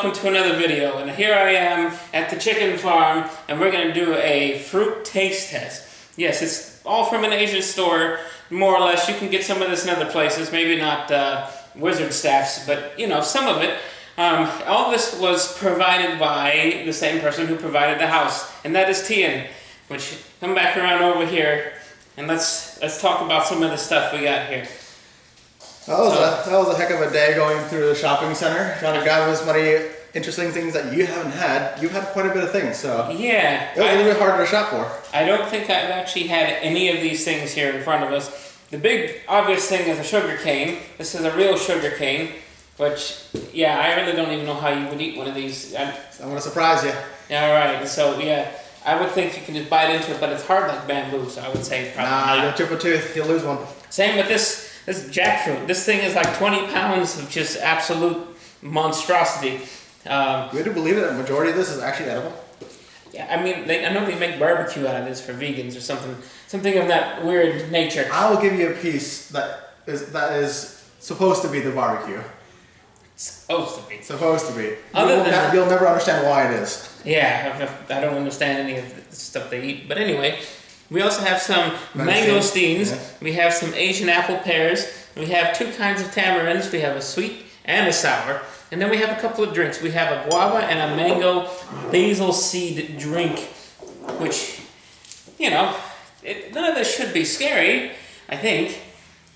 welcome to another video. And here I am at the chicken farm, and we're going to do a fruit taste test. Yes, it's all from an Asian store, more or less. You can get some of this in other places, maybe not Wizard Staffs, but you know, some of it. All this was provided by the same person who provided the house, and that is Tien. Which, come back around over here, and let's talk about some of the stuff we got here. That was a heck of a day going through the shopping center, trying to grab as many interesting things that you haven't had. You've had quite a bit of things, so yeah, it was a little bit harder to shop for. I don't think I've actually had any of these things here in front of us. The big obvious thing is a sugar cane. This is a real sugar cane, which, yeah, I really don't even know how you would eat one of these. I'm going to surprise you. Yeah, right. So, yeah, I would think you can just bite into it, but it's hard like bamboo, so I would say probably not. You'll chip a tooth, you'll lose one. Same with this jackfruit. This thing is like 20 pounds of just absolute monstrosity. You do believe that the majority of this is actually edible? Yeah, I mean, I know they make barbecue out of this for vegans or something of that weird nature. I will give you a piece that is supposed to be the barbecue. Supposed to be. Supposed to be. You'll never understand why it is. Yeah, I don't understand any of the stuff they eat. But anyway, we also have some mangosteens. Yeah. We have some Asian apple pears. We have two kinds of tamarinds. We have a sweet and a sour. And then we have a couple of drinks. We have a guava and a mango basil seed drink, which, you know, none of this should be scary, I think.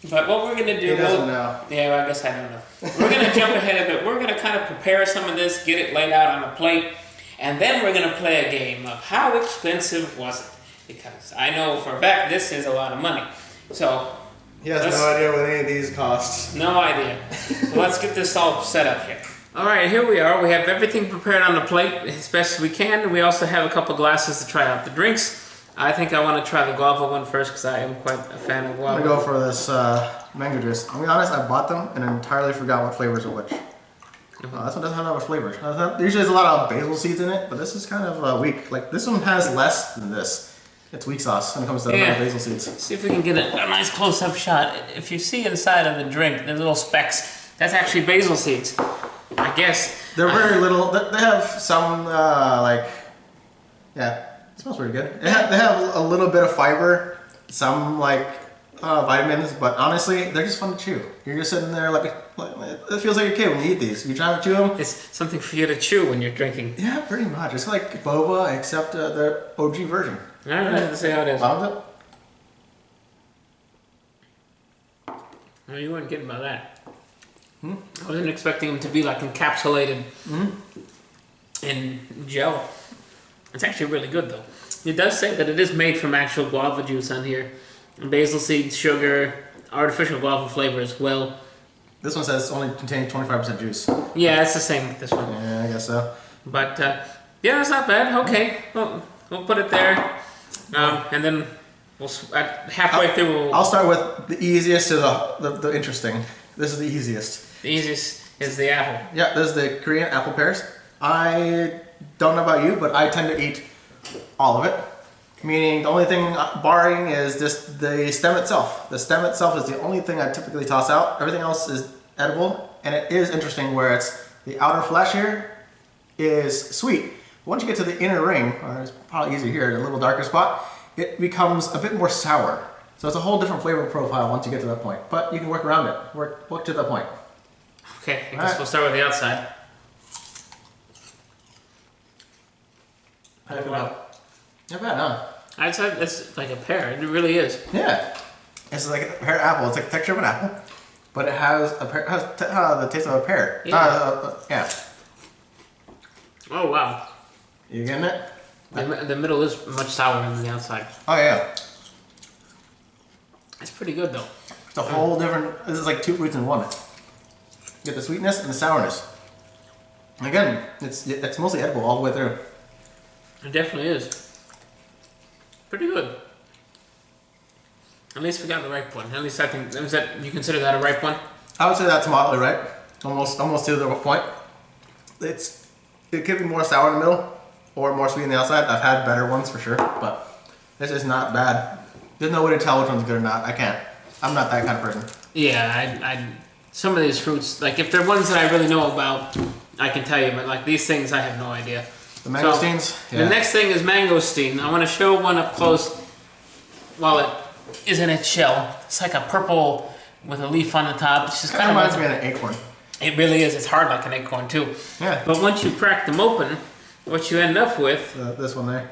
But what we're going to do... He doesn't know. Yeah, well, I guess I don't know. We're going to jump ahead a bit. We're going to kind of prepare some of this, get it laid out on a plate, and then we're going to play a game of how expensive was it? Because I know for a fact this is a lot of money. So... He has no idea what any of these cost. No idea. So let's get this all set up here. Alright, here we are. We have everything prepared on the plate as best as we can. We also have a couple glasses to try out the drinks. I think I want to try the guava one first because I am quite a fan of guava. I'm going to go for this mango juice. I'll be honest, I bought them and entirely forgot what flavors are which. This one doesn't have that much flavor. Usually there's a lot of basil seeds in it, but this is kind of weak. Like, this one has less than this. It's weak sauce when it comes to basil seeds. Let's see if we can get a nice close-up shot. If you see inside of the drink, there's little specks. That's actually basil seeds. I guess. They're very little. They have some, yeah, it smells pretty good. They have a little bit of fiber, some, vitamins, but honestly, they're just fun to chew. You're just sitting there it feels like a kid when you eat these. You try to chew them. It's something for you to chew when you're drinking. Yeah, pretty much. It's like boba, except the OG version. Alright, let's see how it is. Bottoms up? No, you weren't kidding about that. I wasn't expecting them to be like encapsulated in gel. It's actually really good though. It does say that it is made from actual guava juice on here. Basil seeds, sugar, artificial guava flavor as well. This one says only containing 25% juice. Yeah, it's the same with this one. Yeah, I guess so. But yeah, that's not bad. Okay, well, we'll put it there. And then we'll halfway through. I'll start with the easiest to the interesting. This is the easiest. The easiest is the apple. Yeah, this is the Korean apple pears. I don't know about you, but I tend to eat all of it. Meaning the only thing barring is just the stem itself. The stem itself is the only thing I typically toss out. Everything else is edible, and it is interesting where it's the outer flesh here is sweet. Once you get to the inner ring, or it's probably easier here, the little darker spot, it becomes a bit more sour. So it's a whole different flavor profile once you get to that point. But you can work around it. Work to that point. Okay, I guess we'll start with the outside. Not bad, huh? I'd say it's like a pear. It really is. Yeah. It's like a pear apple. It's like the texture of an apple, but it has the taste of a pear. Yeah. Yeah. Oh, wow. You getting it? The middle is much sourer than the outside. Oh, yeah. It's pretty good, though. It's a whole different... This is like two fruits in one. You get the sweetness and the sourness. And again, it's mostly edible all the way through. It definitely is. Pretty good. At least we got the ripe one. At least I think... you consider that a ripe one? I would say that's moderately ripe. Almost to the point. It could be more sour in the middle or more sweet on the outside. I've had better ones for sure, but this is not bad. There's no way to tell which one's good or not. I can't. I'm not that kind of person. Yeah, some of these fruits, like if they're ones that I really know about, I can tell you, but like these things, I have no idea. The mangosteens? So, the next thing is mangosteen. I want to show one up close while it is in its shell. It's like a purple with a leaf on the top. It's just kind of reminds me of an acorn. It really is. It's hard like an acorn too. Yeah. But once you crack them open, what you end up with... this one there.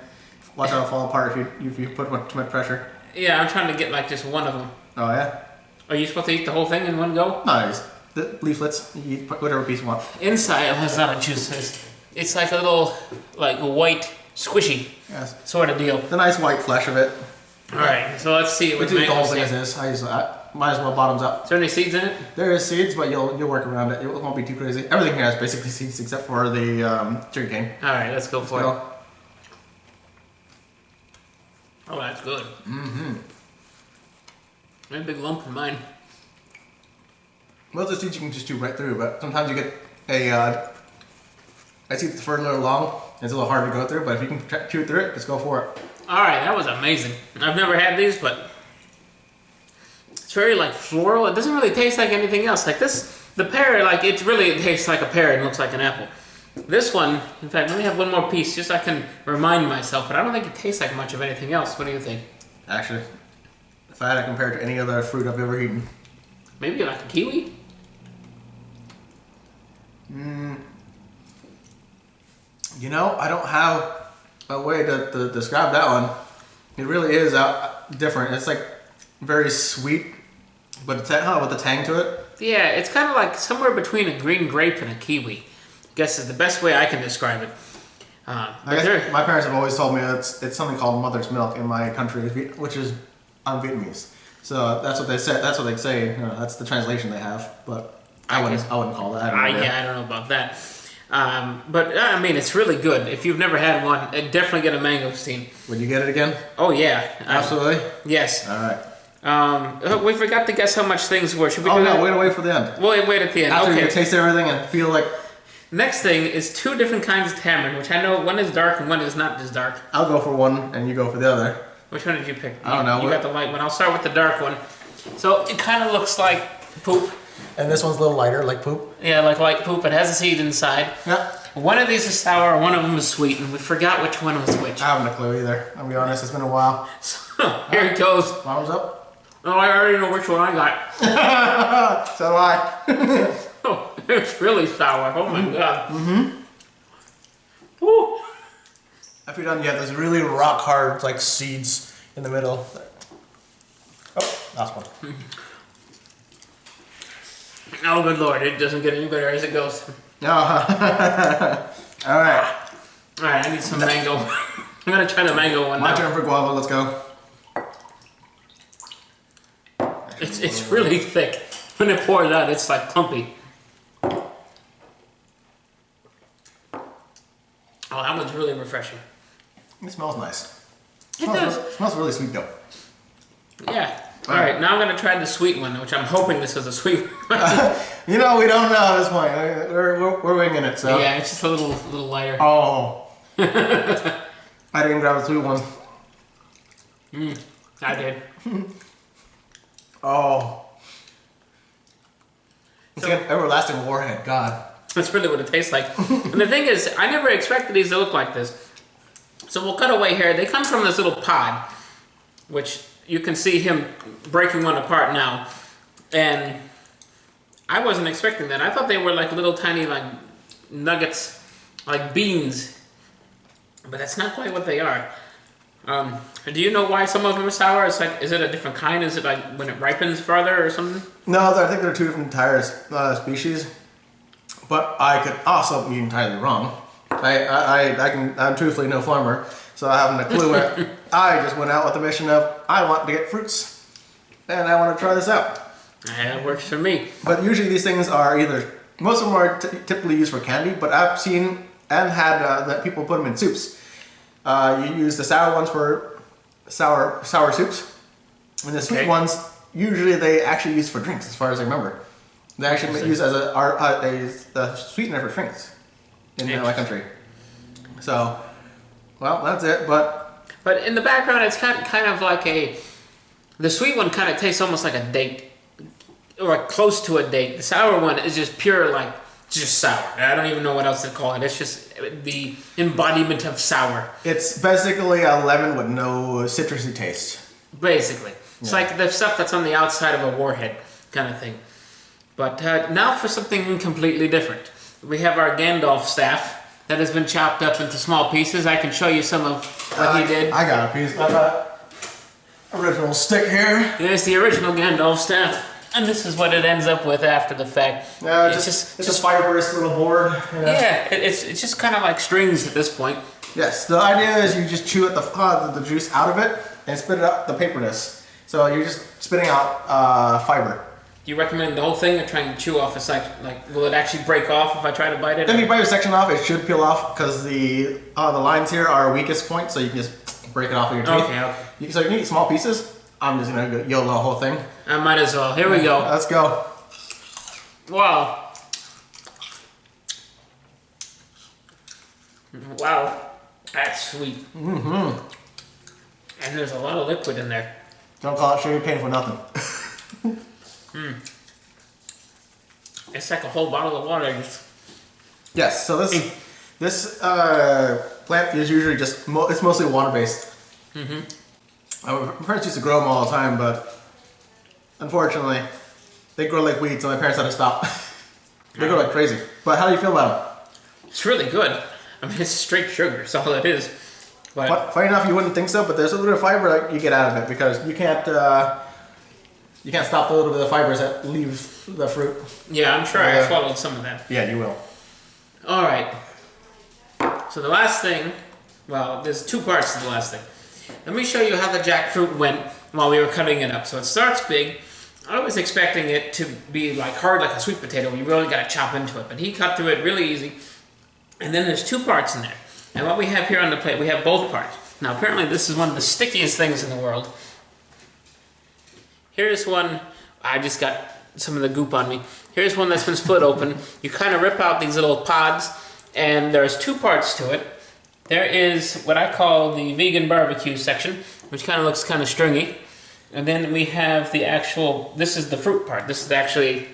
Watch out fall apart if you put too much pressure. Yeah, I'm trying to get like just one of them. Oh yeah? Are you supposed to eat the whole thing in one go? No, just the leaflets. You eat whatever piece you want. Inside, oh, it's not a juice. It's like a little, like a white, squishy sort of deal. The nice white flesh of it. Alright, so let's see what the whole thing is this. I use that. Might as well bottoms up. Is there any seeds in it? There is seeds, but you'll work around it. It won't be too crazy. Everything here has basically seeds except for the sugar cane. Alright, let's go for it. Oh, that's good. Mm-hmm. There's a big lump in mine. Most of the seeds you can just chew right through, but sometimes you get I see the fur a little long. It's a little hard to go through, but if you can chew through it, just go for it. Alright, that was amazing. I've never had these, but it's very like floral. It doesn't really taste like anything else. Like this, the pear, like it tastes like a pear and looks like an apple. This one, in fact, let me have one more piece just so I can remind myself, but I don't think it tastes like much of anything else. What do you think? Actually, if I had to compare it to any other fruit I've ever eaten. Maybe like a kiwi? You know, I don't have a way to describe that one. It really is different. It's like very sweet, but it's with a tang to it. Yeah, it's kind of like somewhere between a green grape and a kiwi. I guess is the best way I can describe it. My parents have always told me it's something called mother's milk in my country, which is Vietnamese. So that's what they said. That's what they say. That's the translation they have. But I wouldn't call that. I don't know about that. But I mean, it's really good. If you've never had one, definitely get a mangosteen. Would you get it again? Oh yeah, absolutely. Yes. All right. We forgot to guess how much things were. Should we? Wait for the end. Wait at the end. After okay. you taste everything and feel like. Next thing is two different kinds of tamarind, which I know one is dark and one is not as dark. I'll go for one and you go for the other. Which one did you pick? I don't know. You got the light one. I'll start with the dark one. So it kind of looks like poop. And this one's a little lighter, like poop? Yeah, like light poop. It has a seed inside. Yeah. One of these is sour, one of them is sweet, and we forgot which one was which. I haven't a clue either. I'll be honest, it's been a while. So, here it goes. Bottoms up? Oh, I already know which one I got. So do I. Oh, it's really sour. Oh my god. Mm-hmm. Woo. After you're done, you have those really rock hard like seeds in the middle. Oh, last one. Oh, good lord, it doesn't get any better as it goes. No. Alright. Alright, I need some mango. I'm gonna try the mango one My now. turn for guava, let's go. It's really thick. When it pours out, it's like clumpy. Oh, that one's really refreshing. It smells nice. It does. It smells really sweet though. Yeah. Alright, now I'm gonna try the sweet one, which I'm hoping this is a sweet one. You know, we don't know at this point. We're winging it, so. Yeah, it's just a little lighter. Oh. I didn't grab the sweet one. I did. Oh. It's like an everlasting warhead, God. That's really what it tastes like. And the thing is, I never expected these to look like this. So we'll cut away here. They come from this little pod, which you can see him breaking one apart now. And I wasn't expecting that. I thought they were like little tiny like nuggets, like beans. But that's not quite what they are. Do you know why some of them are sour? It's like, is it a different kind? Is it like when it ripens further or something? No, I think they're two different entire species. But I could also be entirely wrong. I'm truthfully no farmer, so I haven't a clue. I just went out with the mission of I want to get fruits, and I want to try this out. Yeah, it works for me. But usually these things are most of them are typically used for candy, but I've seen and had that people put them in soups. You use the sour ones for sour soups, and the sweet ones usually they actually use for drinks, as far as I remember. They actually use as a sweetener for drinks in my country. So, well, that's it. But in the background, it's kind of like the sweet one kind of tastes almost like a date, or close to a date. The sour one is just pure like just sour. I don't even know what else to call it. It's just the embodiment of sour. It's basically a lemon with no citrusy taste. Basically. It's like the stuff that's on the outside of a warhead kind of thing. But now for something completely different. We have our Gandalf staff that has been chopped up into small pieces. I can show you some of what he did. I got a piece. I got original stick here. There's the original Gandalf staff. And this is what it ends up with after the fact. It's just fibrous little board. Yeah, it's just kind of like strings at this point. Yes, the idea is you just chew the juice out of it and spit it out the paperness. So you're just spitting out fiber. Do you recommend the whole thing or trying to chew off a section? Like, will it actually break off if I try to bite it? If you bite a section off, it should peel off because the lines here are weakest point, so you can just break it off with your teeth. Okay. So you can eat small pieces. I'm just gonna go YOLO the whole thing. I might as well. Here we go. Let's go. Wow. Wow. That's sweet. Mm-hmm. And there's a lot of liquid in there. Don't call it sugar cane for nothing. It's like a whole bottle of water. Yes, so this plant is usually just, it's mostly water-based. Mm-hmm. My parents used to grow them all the time, but unfortunately, they grow like weeds, so my parents had to stop. They grow like crazy. But how do you feel about them? It's really good. I mean, it's straight sugar. That's all it is. But funny enough, you wouldn't think so, but there's a little bit of fiber that you get out of it because you can't stop the little bit of fibers that leave the fruit. Yeah, I'm sure I swallowed some of that. Yeah, you will. All right. So the last thing, well, there's two parts to the last thing. Let me show you how the jackfruit went while we were cutting it up. So it starts big. I was expecting it to be like hard like a sweet potato. You really got to chop into it. But he cut through it really easy. And then there's two parts in there. And what we have here on the plate, we have both parts. Now apparently this is one of the stickiest things in the world. Here's one, I just got some of the goop on me. Here's one that's been split open. You kind of rip out these little pods, and there's two parts to it. There is what I call the vegan barbecue section, which kind of looks kind of stringy. And then we have the actual, this is the fruit part. This is actually,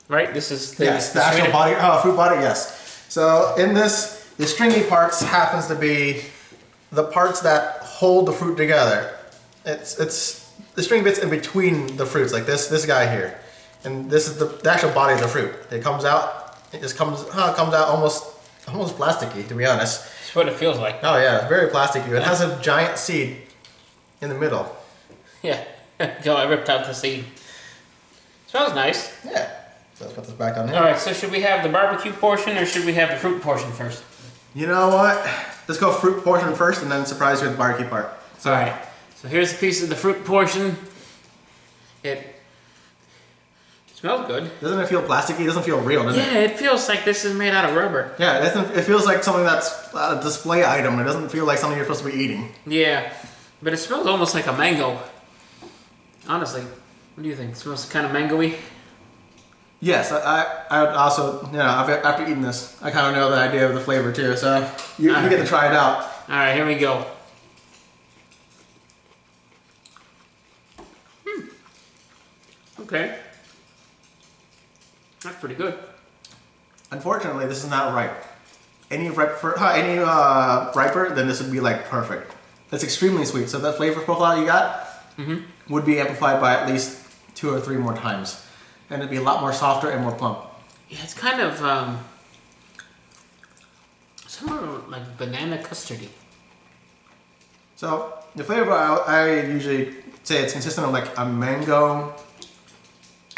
right? This is the, yes, the actual body, fruit body, yes. So in this, the stringy parts happens to be the parts that hold the fruit together. It's the string bits in between the fruits, like this guy here. And this is the actual body of the fruit. It comes out, it just comes out almost plasticky, to be honest. That's what it feels like. Oh yeah, it's very plasticky. It has a giant seed in the middle. Yeah, so I ripped out the seed. Smells nice. Yeah. So let's put this back on here. Alright, so should we have the barbecue portion or should we have the fruit portion first? You know what? Let's go fruit portion first and then surprise you with the barbecue part. So, alright, so here's a piece of the fruit portion. It smells good. Doesn't it feel plasticky? It doesn't feel real, does it? Yeah, it feels like this is made out of rubber. Yeah, it feels like something that's a display item. It doesn't feel like something you're supposed to be eating. Yeah, but it smells almost like a mango. Honestly, what do you think? It smells kind of mango-y? Yes, I also, after eating this, I kind of know the idea of the flavor too, so you get to try it out. Alright, here we go. Okay. That's pretty good. Unfortunately, this is not ripe. Any riper, then this would be like perfect. It's extremely sweet, so that flavor profile you got would be amplified by at least 2 or 3 more times. And it'd be a lot more softer and more plump. Yeah, it's kind of somewhere like banana custardy. So the flavor, I usually say it's consistent of like a mango,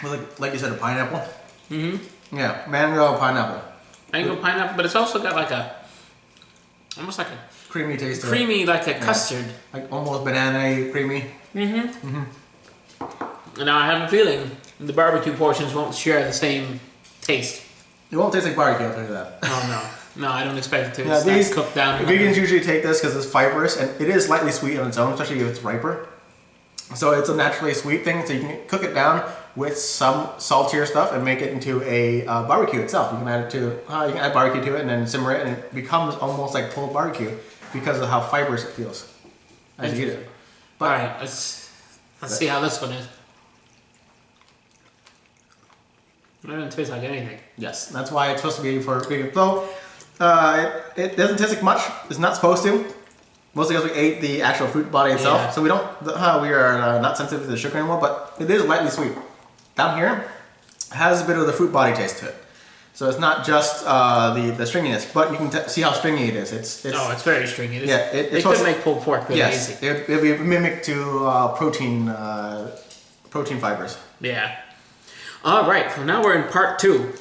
with like you said, a pineapple. Yeah, mango, pineapple. Mango, pineapple, but it's also got like almost like a creamy taste. Creamy, like a custard. Like almost banana-y, creamy. And now I have a feeling the barbecue portions won't share the same taste. It won't taste like barbecue, I'll tell you that. Oh no. No, I don't expect it to. Yeah, it's cooked down. Vegans usually take this because it's fibrous and it is slightly sweet on its own, especially if it's riper. So it's a naturally sweet thing, so you can cook it down with some saltier stuff and make it into a barbecue itself. You can add barbecue to it and then simmer it, and it becomes almost like pulled barbecue because of how fibrous it feels as you eat it. All right, let's see how this one is. It doesn't taste like anything. Yes, that's why it's supposed to be for vegan. So, it doesn't taste like much. It's not supposed to. Mostly because we ate the actual fruit body itself. Yeah. So we are not sensitive to the sugar anymore, but it is lightly sweet. Down here, it has a bit of the fruit body taste to it. So it's not just the stringiness, but you can see how stringy it is. It's very stringy. It could make pulled pork really easy. Yes, it'd be mimicked to protein fibers. Yeah. All right. So now we're in part 2,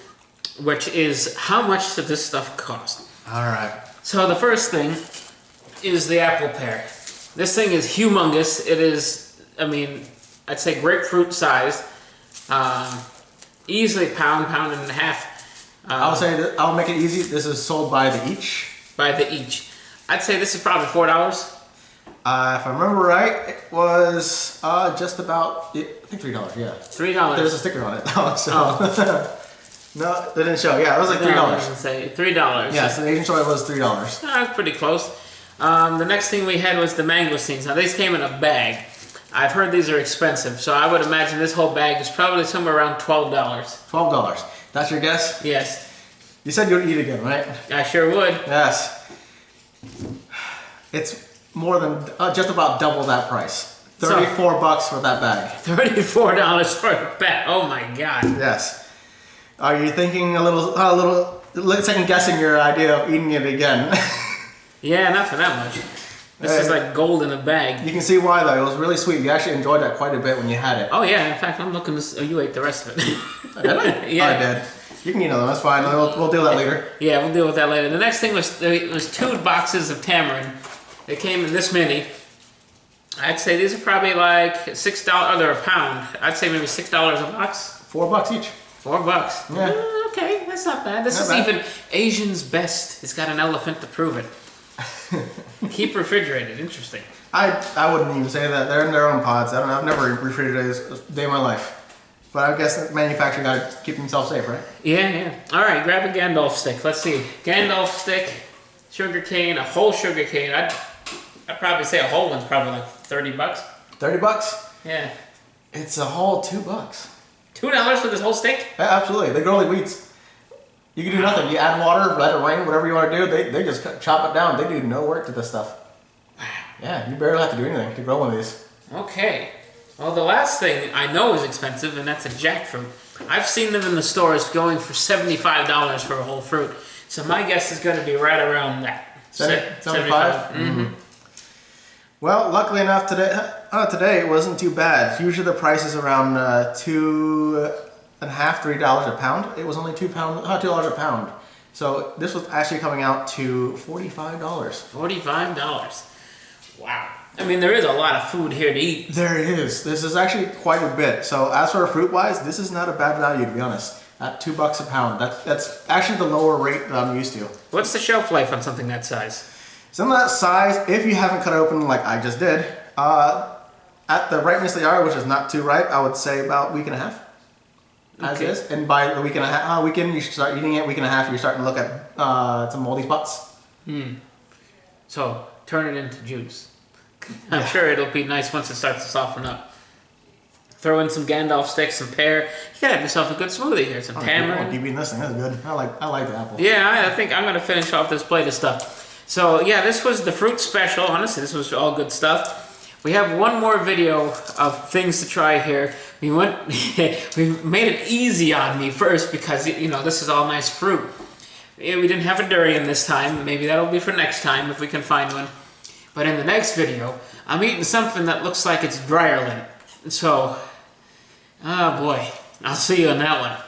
which is how much does this stuff cost? All right. So the first thing is the apple pear. This thing is humongous. It is, I mean, I'd say grapefruit sized. Easily pound and a half. I'll make it easy. This is sold by the each. By the each. I'd say this is probably $4. If I remember right, it was just about, I think $3, yeah. $3. There's a sticker on it though, so. No, they didn't show. Yeah, it was like $3. No, it doesn't say $3. Yes, the Asian store was $3. That's pretty close. The next thing we had was the mangosteens. Now these came in a bag. I've heard these are expensive, so I would imagine this whole bag is probably somewhere around $12. $12. That's your guess? Yes. You said you'd eat again, right? I sure would. Yes. It's more than just about double that price. $34 for that bag. $34 for a bag. Oh my God. Yes. Are you thinking a little second guessing your idea of eating it again? Yeah, not for that much. This is like gold in a bag. You can see why though. It was really sweet. You actually enjoyed that quite a bit when you had it. Oh yeah. In fact, I'm looking to. Oh, you ate the rest of it. Did I? Yeah. I did. You can eat another. That's fine. We'll deal with that later. Yeah, we'll deal with that later. The next thing was 2 boxes of tamarind. They came in this many. I'd say these are probably like $6. Oh, they're a pound. I'd say maybe $6 a box. $4 each. $4. Yeah. Okay, that's not bad. This Not is bad. even Asian's best. It's got an elephant to prove it. Keep refrigerated. Interesting. I wouldn't even say that. They're in their own pods. I've never refrigerated a day of my life. But I guess the manufacturer got to keep himself safe, right? Yeah. All right, grab a Gandalf stick. Let's see. Gandalf stick, sugar cane, a whole sugar cane. I'd probably say a whole one's probably like $30. $30? Yeah. It's a whole $2. $2 for this whole stick? Yeah, absolutely. They grow like weeds. You can do nothing. You add water, let it rain, whatever you want to do. They just chop it down. They do no work to this stuff. Yeah, you barely have to do anything to grow one of these. Okay. Well, the last thing I know is expensive, and that's a jackfruit. I've seen them in the stores going for $75 for a whole fruit. So my guess is going to be right around that. 75? Mm-hmm. Well, luckily enough, today it wasn't too bad. Usually the price is around $2.50, $3 a pound. It was only $2 a pound. So this was actually coming out to $45. $45. Wow. I mean, there is a lot of food here to eat. There is. This is actually quite a bit. So as for fruit-wise, this is not a bad value, to be honest. At $2 a pound. That's actually the lower rate that I'm used to. What's the shelf life on something that size? Some of that size, if you haven't cut it open like I just did, at the ripeness they are, which is not too ripe, I would say about a week and a half. As Okay. is. And by the weekend, you should start eating it. Week and a half, you're starting to look at some moldy spots. So, turn it into juice. I'm sure it'll be nice once it starts to soften up. Throw in some Gandalf sticks, some pear. You gotta have yourself a good smoothie here. Some tamarind. Keep eating this thing. That's good. I like the apple. Yeah, I think I'm gonna finish off this plate of stuff. So yeah, this was the fruit special. Honestly, this was all good stuff. We have one more video of things to try here. We made it easy on me first because this is all nice fruit. Yeah, we didn't have a durian this time. Maybe that'll be for next time if we can find one. But in the next video, I'm eating something that looks like it's Briarland. So, oh boy, I'll see you on that one.